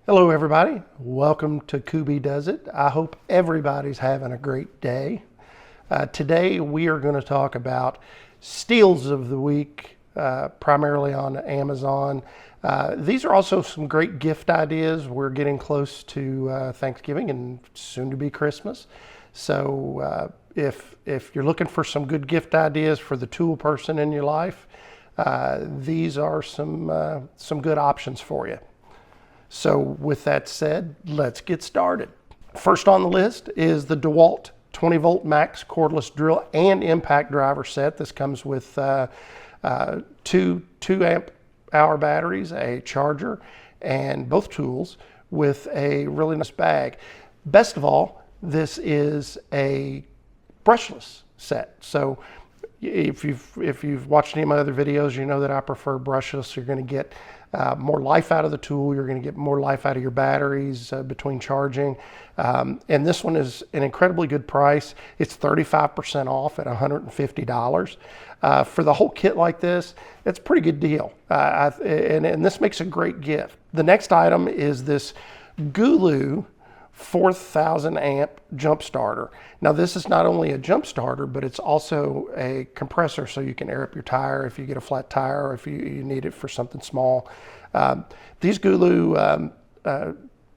Hello everybody, welcome to Kubi Does It. I hope everybody's having a great day. Today we are going to talk about steals of the week, primarily on Amazon. These are also some great gift ideas. We're getting close to Thanksgiving and soon to be Christmas. So if you're looking for some good gift ideas for the tool person in your life, these are some good options for you. So with that said, let's get started. First on the list is the DeWalt 20-volt max cordless drill and impact driver set. This comes with two amp hour batteries, a charger, and both tools with a really nice bag. Best of all, this is a brushless set. So if you've watched any of my other videos, you know that I prefer brushless. You're going to get more life out of the tool. You're going to get more life out of your batteries between charging. And this one is an incredibly good price. It's 35% off at $150. For the whole kit like this, it's a pretty good deal. And this makes a great gift. The next item is this Gulu 4,000 amp jump starter. Now this is not only a jump starter, but it's also a compressor, so you can air up your tire if you get a flat tire or if you need it for something small. These Gulu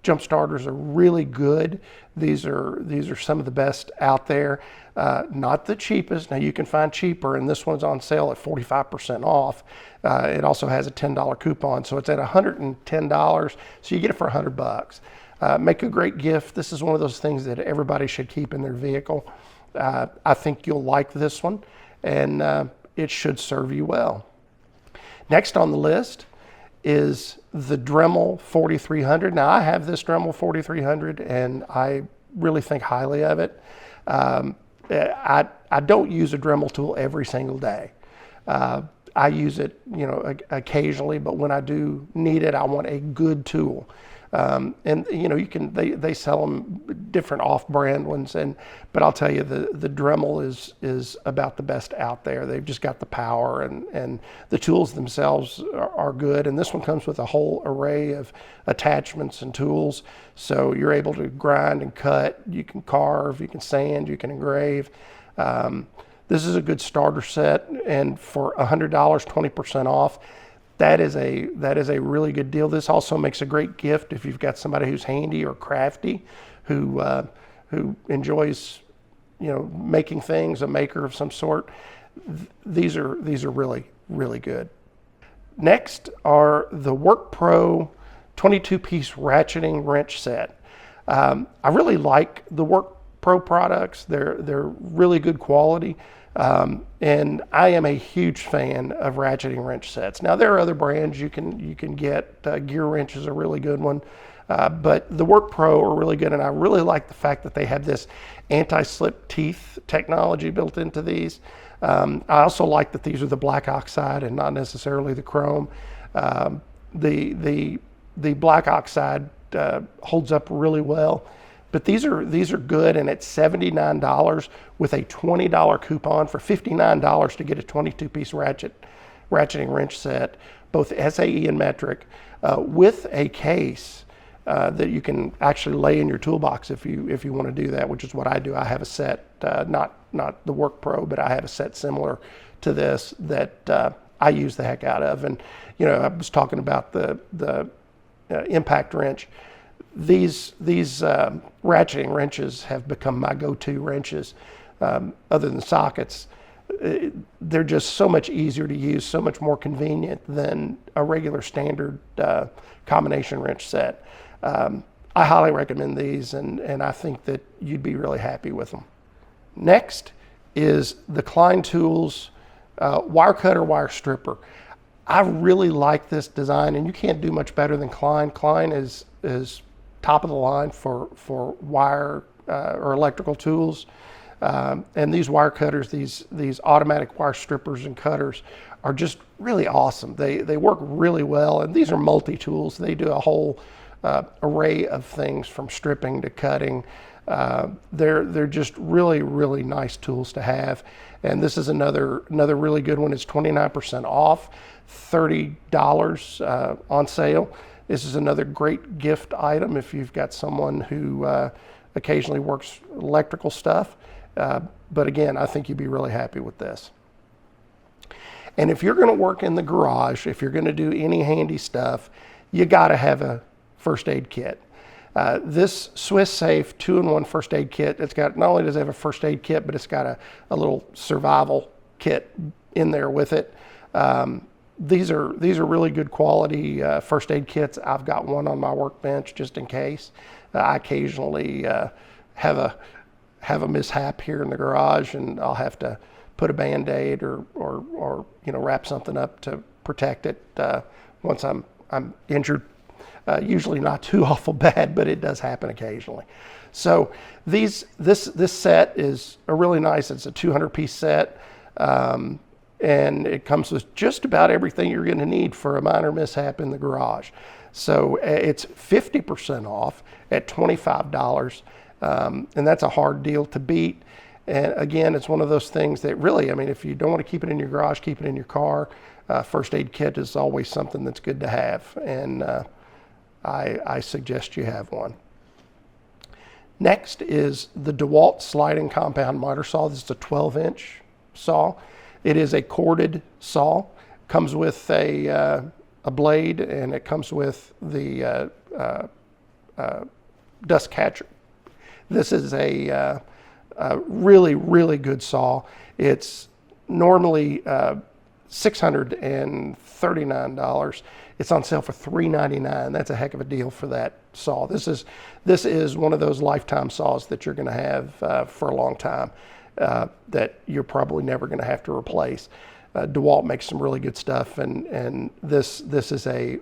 jump starters are really good. These are some of the best out there. Not the cheapest. Now you can find cheaper, and this one's on sale at 45% off. It also has a $10 coupon, so it's at $110. So you get it for $100. Make a great gift. This is one of those things that everybody should keep in their vehicle. I think you'll like this one, and it should serve you well. Next on the list is the Dremel 4300. Now I have this Dremel 4300, and I really think highly of it. I don't use a Dremel tool every single day. I use it, occasionally, but when I do need it, I want a good tool. And they sell them different off-brand ones, but I'll tell you the Dremel is about the best out there. They've just got the power, and the tools themselves are good. And this one comes with a whole array of attachments and tools, so you're able to grind and cut. You can carve, you can sand, you can engrave. This is a good starter set, and for $100, 20% off. That is a really good deal. This also makes a great gift if you've got somebody who's handy or crafty, who enjoys, making things, a maker of some sort. These are really, really good. Next are the WorkPro 22-piece ratcheting wrench set. I really like the WorkPro products. They're really good quality. And I am a huge fan of ratcheting wrench sets. Now there are other brands you can get. Gear Wrench is a really good one, but the WorkPro are really good, and I really like the fact that they have this anti-slip teeth technology built into these. I also like that these are the black oxide and not necessarily the chrome. The black oxide holds up really well. But these are good, and it's $79 with a $20 coupon for $59 to get a 22-piece ratcheting wrench set, both SAE and metric, with a case that you can actually lay in your toolbox if you want to do that, which is what I do. I have a set, not the WorkPro, but I have a set similar to this that I use the heck out of. And I was talking about the impact wrench. These ratcheting wrenches have become my go-to wrenches. Other than sockets, they're just so much easier to use, so much more convenient than a regular standard combination wrench set. I highly recommend these, and I think that you'd be really happy with them. Next is the Klein Tools wire cutter, wire stripper. I really like this design, and you can't do much better than Klein. Klein is top of the line for wire or electrical tools, and these wire cutters, these automatic wire strippers and cutters, are just really awesome. They work really well, and these are multi-tools. They do a whole array of things from stripping to cutting. They're just really, really nice tools to have. And this is another really good one. It's 29% off, $30 on sale. This is another great gift item if you've got someone who occasionally works electrical stuff. But again, I think you'd be really happy with this. And if you're going to work in the garage, if you're going to do any handy stuff, you got to have a first aid kit. This Swiss Safe 2-in-1 first aid kit, it's got, not only does it have a first aid kit, but it's got a little survival kit in there with it. These are really good quality first aid kits. I've got one on my workbench just in case. I occasionally have a mishap here in the garage, and I'll have to put a Band-Aid or wrap something up to protect it once I'm injured. Usually not too awful bad, but it does happen occasionally. So this set is a really nice. It's a 200-piece set, and it comes with just about everything you're going to need for a minor mishap in the garage. So it's 50% off at $25, and that's a hard deal to beat. And again, it's one of those things that really, I mean, if you don't want to keep it in your garage, keep it in your car. First aid kit is always something that's good to have, and I suggest you have one. Next is the DeWalt sliding compound miter saw. This is a 12-inch saw. It is a corded saw. Comes with a blade, and it comes with the dust catcher. This is a really, really good saw. It's normally $639. It's on sale for $399. That's a heck of a deal for that saw. This is one of those lifetime saws that you're going to have for a long time, that you're probably never going to have to replace. DeWalt makes some really good stuff, and this is a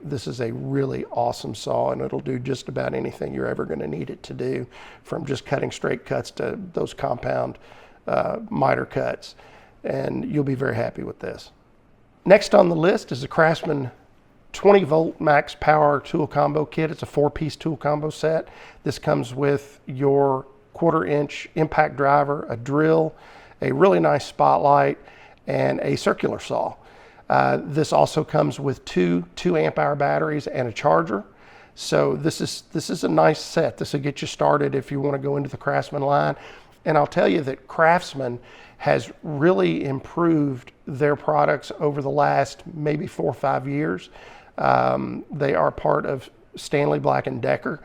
really awesome saw, and it'll do just about anything you're ever going to need it to do, from just cutting straight cuts to those compound miter cuts, and you'll be very happy with this. Next on the list is the Craftsman 20-volt max power tool combo kit. It's a 4-piece tool combo set. This comes with your 1/4-inch impact driver, a drill, a really nice spotlight, and a circular saw. This also comes with two 2-amp-hour batteries and a charger. So this is a nice set. This will get you started if you want to go into the Craftsman line. And I'll tell you that Craftsman has really improved their products over the last maybe 4 or 5 years. They are part of Stanley Black & Decker.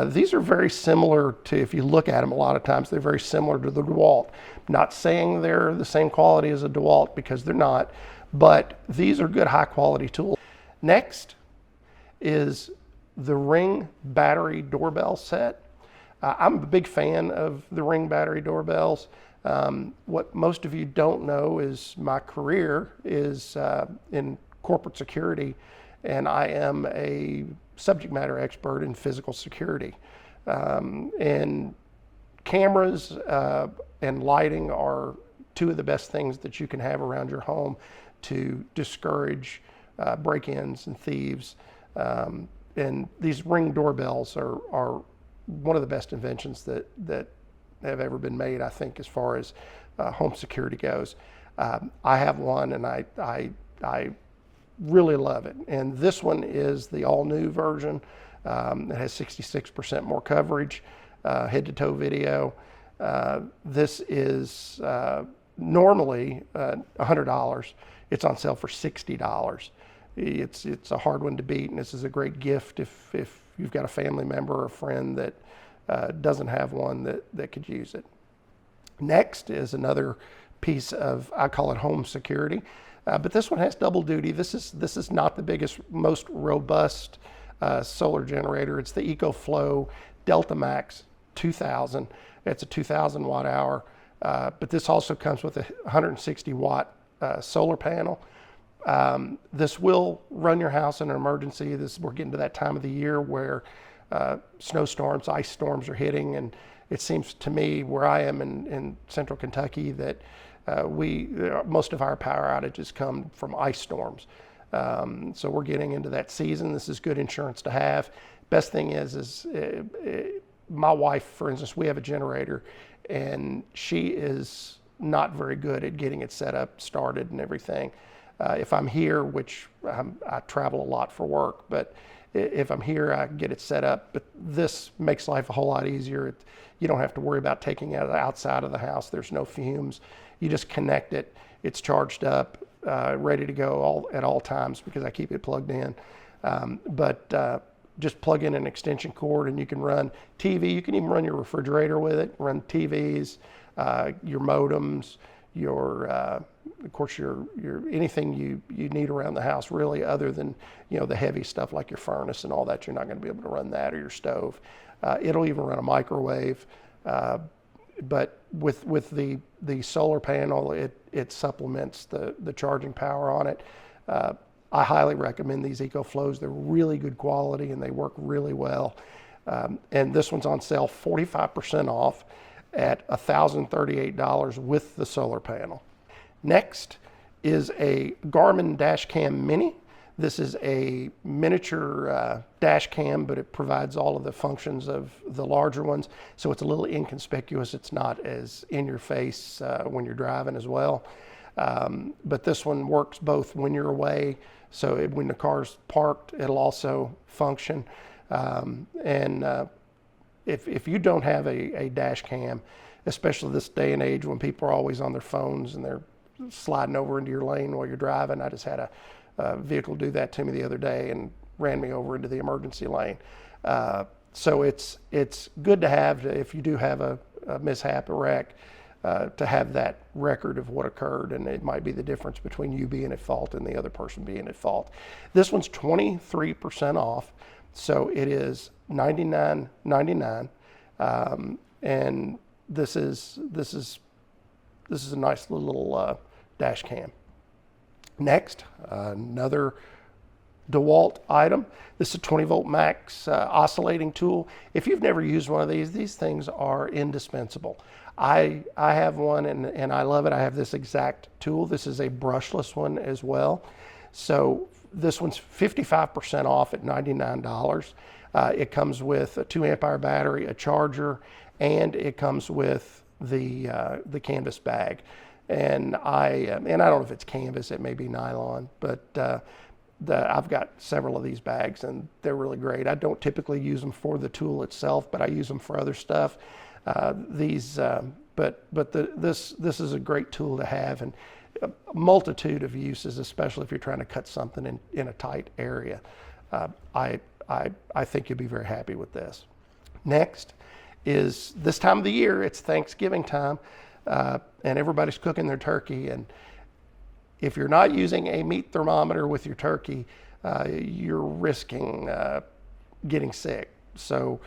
These are very similar to, if you look at them a lot of times, they're very similar to the DeWalt. Not saying they're the same quality as a DeWalt, because they're not, but these are good high quality tools. Next is the Ring battery doorbell set. I'm a big fan of the Ring battery doorbells. What most of you don't know is my career is in corporate security, and I am a subject matter expert in physical security. And cameras and lighting are two of the best things that you can have around your home to discourage break-ins and thieves. And these Ring doorbells are one of the best inventions that have ever been made, I think, as far as home security goes. I have one, and I really love it. And this one is the all-new version. It has 66% more coverage, head-to-toe video. This is normally $100. It's on sale for $60. It's a hard one to beat, and this is a great gift if you've got a family member or a friend that doesn't have one that could use it. Next is another piece of, I call it home security, but this one has double duty. This is not the biggest, most robust solar generator. It's the Ecoflow DeWalt Max 2000. It's a 2,000 watt hour, but this also comes with a 160 watt solar panel. This will run your house in an emergency. We're getting to that time of the year where snowstorms, ice storms are hitting, and it seems to me where I am in central Kentucky that most of our power outages come from ice storms. So we're getting into that season. This is good insurance to have. Best thing is my wife, for instance, we have a generator, and she is not very good at getting it set up, started, and everything. If I'm here, which I travel a lot for work, but if I'm here, I can get it set up. But this makes life a whole lot easier. You don't have to worry about taking it outside of the house. There's no fumes. You just connect it. It's charged up, ready to go at all times because I keep it plugged in. Just plug in an extension cord and you can run TV. You can even run your refrigerator with it, run TVs, your modems, of course, your anything you need around the house, really, other than, the heavy stuff like your furnace and all that. You're not going to be able to run that, or your stove. It'll even run a microwave. But with the solar panel, it supplements the charging power on it. I highly recommend these Ecoflows. They're really good quality and they work really well. And this one's on sale 45% off at $1,038 with the solar panel. Next is a Garmin dash cam mini. This is a miniature dash cam, but it provides all of the functions of the larger ones. So it's a little inconspicuous. It's not as in your face when you're driving as well. But this one works both when you're away. So when the car's parked, it'll also function. If you don't have a dash cam, especially this day and age when people are always on their phones and they're sliding over into your lane while you're driving. I just had a vehicle do that to me the other day and ran me over into the emergency lane. So it's good to have, if you do have a mishap, a wreck, to have that record of what occurred, and it might be the difference between you being at fault and the other person being at fault. This one's 23% off, so it is $99.99, and this is a nice little dash cam. Next, another DeWalt item. This is a 20-volt max oscillating tool. If you've never used one of these things are indispensable. I have one and I love it. I have this exact tool. This is a brushless one as well. So this one's 55% off at $99. It comes with a 2 amp hour battery, a charger, and it comes with the canvas bag. And I don't know if it's canvas, it may be nylon, but I've got several of these bags and they're really great. I don't typically use them for the tool itself, but I use them for other stuff. This is a great tool to have, and a multitude of uses, especially if you're trying to cut something in a tight area. I think you'll be very happy with this. Next is this time of the year. It's Thanksgiving time, and everybody's cooking their turkey. And if you're not using a meat thermometer with your turkey, you're risking getting sick. So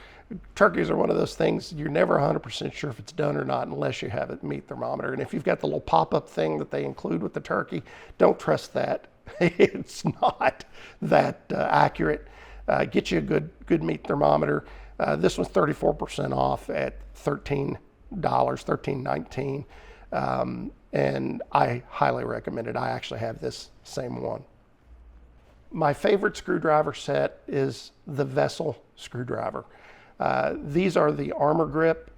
turkeys are one of those things you're never 100% sure if it's done or not unless you have a meat thermometer. And if you've got the little pop-up thing that they include with the turkey, don't trust that. It's not that accurate. Get you a good meat thermometer. This one's 34% off at $13.19. And I highly recommend it. I actually have this same one. My favorite screwdriver set is the Vessel screwdriver. These are the Armor Grip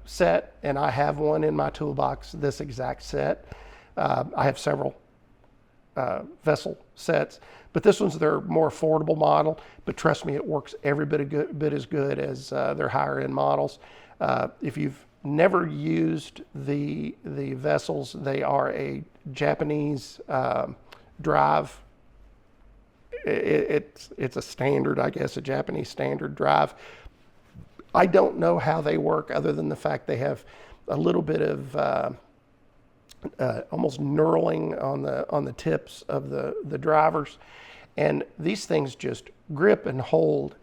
set, and I have one in my toolbox, this exact set. I have several Vessel sets, but this one's their more affordable model, but trust me, it works every bit as good as their higher end models. If you've never used the Vessels, they are a Japanese drive. It's a standard, I guess, a Japanese standard drive. I don't know how they work other than the fact they have a little bit of almost knurling on the tips of the drivers. And these things just grip and hold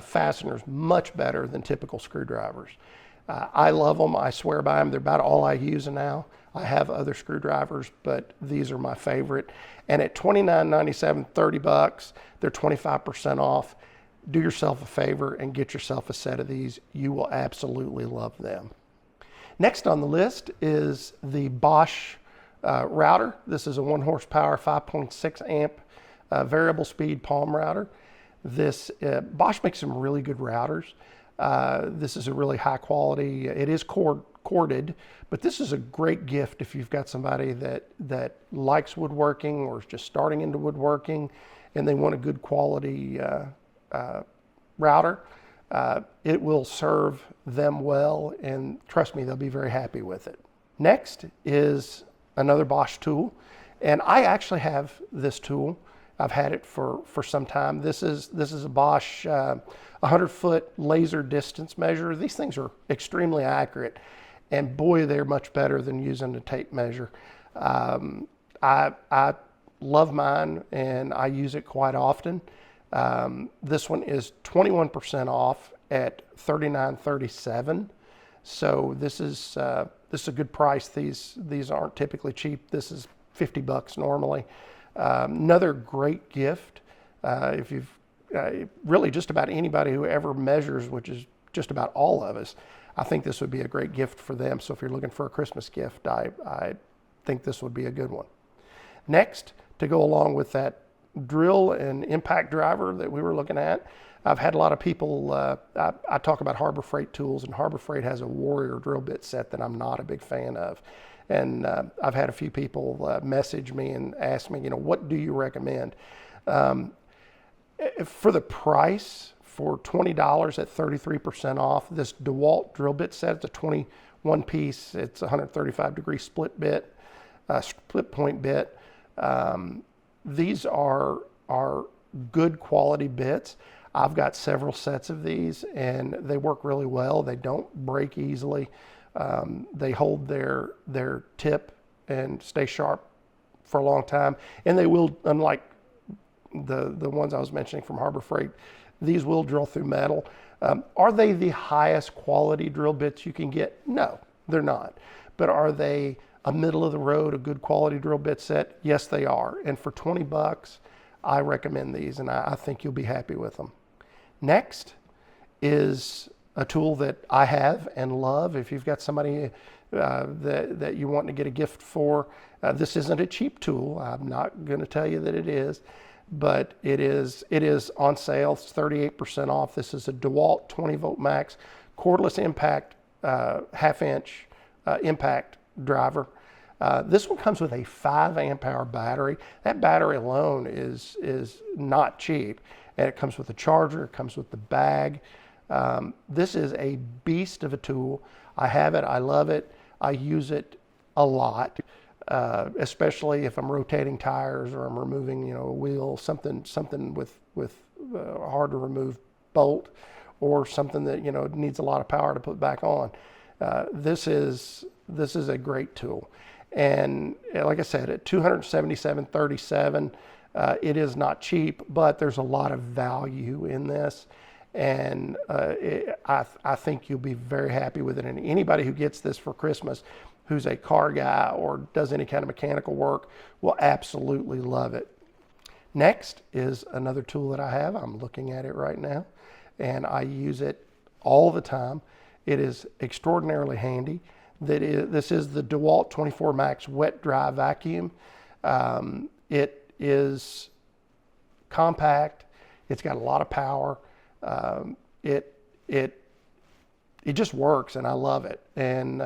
fasteners much better than typical screwdrivers. I love them. I swear by them. They're about all I use now. I have other screwdrivers, but these are my favorite. And at $29.97, $30, they're 25% off. Do yourself a favor and get yourself a set of these. You will absolutely love them. Next on the list is the Bosch router. This is a 1 horsepower, 5.6 amp variable speed palm router. Bosch makes some really good routers. This is a really high quality, it is corded, but this is a great gift if you've got somebody that likes woodworking or is just starting into woodworking and they want a good quality router, it will serve them well, and trust me, they'll be very happy with it. Next is another Bosch tool, and I actually have this tool. I've had it for some time. This is a Bosch 100-foot laser distance measure. These things are extremely accurate, and boy, they're much better than using a tape measure. I love mine, and I use it quite often. This one is 21% off at $39.37. So this is a good price. These aren't typically cheap. This is $50 normally. Another great gift, if you've really just about anybody who ever measures, which is just about all of us, I think this would be a great gift for them. So if you're looking for a Christmas gift, I think this would be a good one. Next, to go along with that drill and impact driver that we were looking at, I've had a lot of people, I talk about Harbor Freight tools, and Harbor Freight has a Warrior drill bit set that I'm not a big fan of. And I've had a few people message me and ask me, what do you recommend? For the price, for $20 at 33% off, this DeWalt Drill Bit Set, it's a 21 piece, it's a 135-degree split point bit. These are good quality bits. I've got several sets of these, and they work really well. They don't break easily. They hold their tip and stay sharp for a long time, and they will, unlike the ones I was mentioning from Harbor Freight, these will drill through metal. Are they the highest quality drill bits you can get? No, they're not. But are they a middle of the road, a good quality drill bit set? Yes, they are. And for $20, I recommend these, and I think you'll be happy with them. Next is a tool that I have and love. If you've got somebody that you want to get a gift for, this isn't a cheap tool. I'm not going to tell you that it is, but it is on sale. It's 38% off. This is a DeWalt 20-volt max cordless impact half-inch impact driver. This one comes with a 5 amp hour battery. That battery alone is not cheap, and it comes with a charger. It comes with the bag. This is a beast of a tool. I have it. I love it. I use it a lot, especially if I'm rotating tires or I'm removing, a wheel, something with a hard to remove bolt, or something that needs a lot of power to put back on. This is a great tool, and like I said, at $277.37, it is not cheap, but there's a lot of value in this. And I think you'll be very happy with it. And anybody who gets this for Christmas, who's a car guy or does any kind of mechanical work, will absolutely love it. Next is another tool that I have. I'm looking at it right now, and I use it all the time. It is extraordinarily handy. This is the DeWalt 24 Max Wet Dry Vacuum. It is compact. It's got a lot of power. It just works, and I love it. And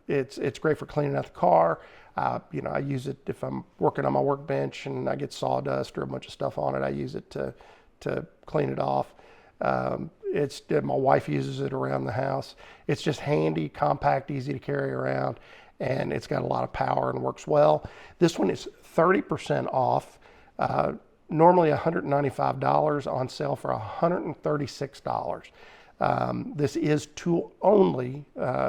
it's great for cleaning out the car. I use it if I'm working on my workbench and I get sawdust or a bunch of stuff on it. I use it to clean it off. My wife uses it around the house. It's just handy, compact, easy to carry around, and it's got a lot of power and works well. This one is 30% off. Normally $195, on sale for $136. This is tool only,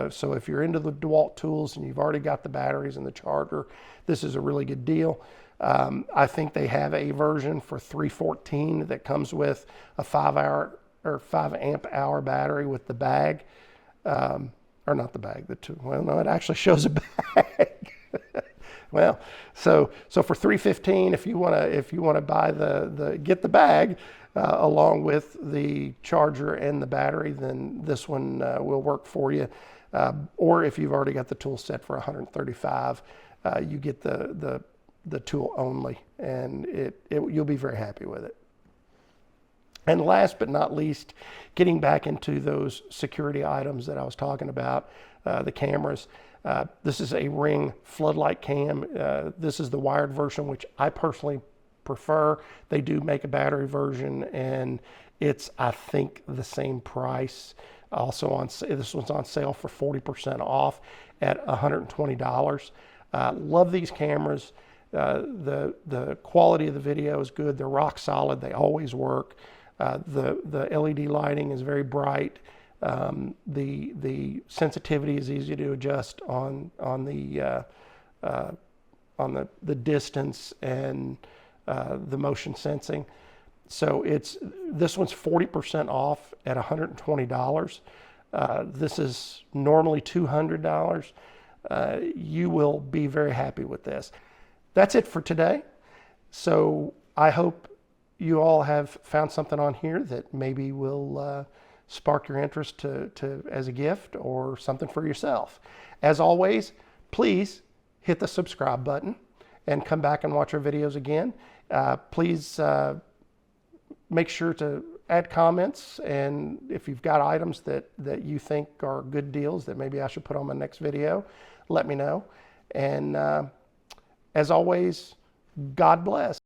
so if you're into the DeWalt tools and you've already got the batteries and the charger, this is a really good deal. I think they have a version for $314 that comes with a 5 amp hour battery with the bag, or not the bag, the tool. Well, no, it actually shows a bag. Well, so for $315, if you want to buy get the bag along with the charger and the battery, then this one will work for you. Or if you've already got the tool set for $135, you get the tool only, and you'll be very happy with it. And last but not least, getting back into those security items that I was talking about, the cameras. This is a Ring floodlight cam. This is the wired version, which I personally prefer. They do make a battery version, and it's, I think, the same price. Also this one's on sale for 40% off at $120. Love these cameras. The quality of the video is good. They're rock solid. They always work. The LED lighting is very bright. The sensitivity is easy to adjust on the distance and the motion sensing. So this one's 40% off at $120. This is normally $200. You will be very happy with this. That's it for today. So I hope you all have found something on here that maybe will spark your interest as a gift or something for yourself. As always, please hit the subscribe button and come back and watch our videos again. Please make sure to add comments, and if you've got items that you think are good deals that maybe I should put on my next video, let me know. And as always, God bless.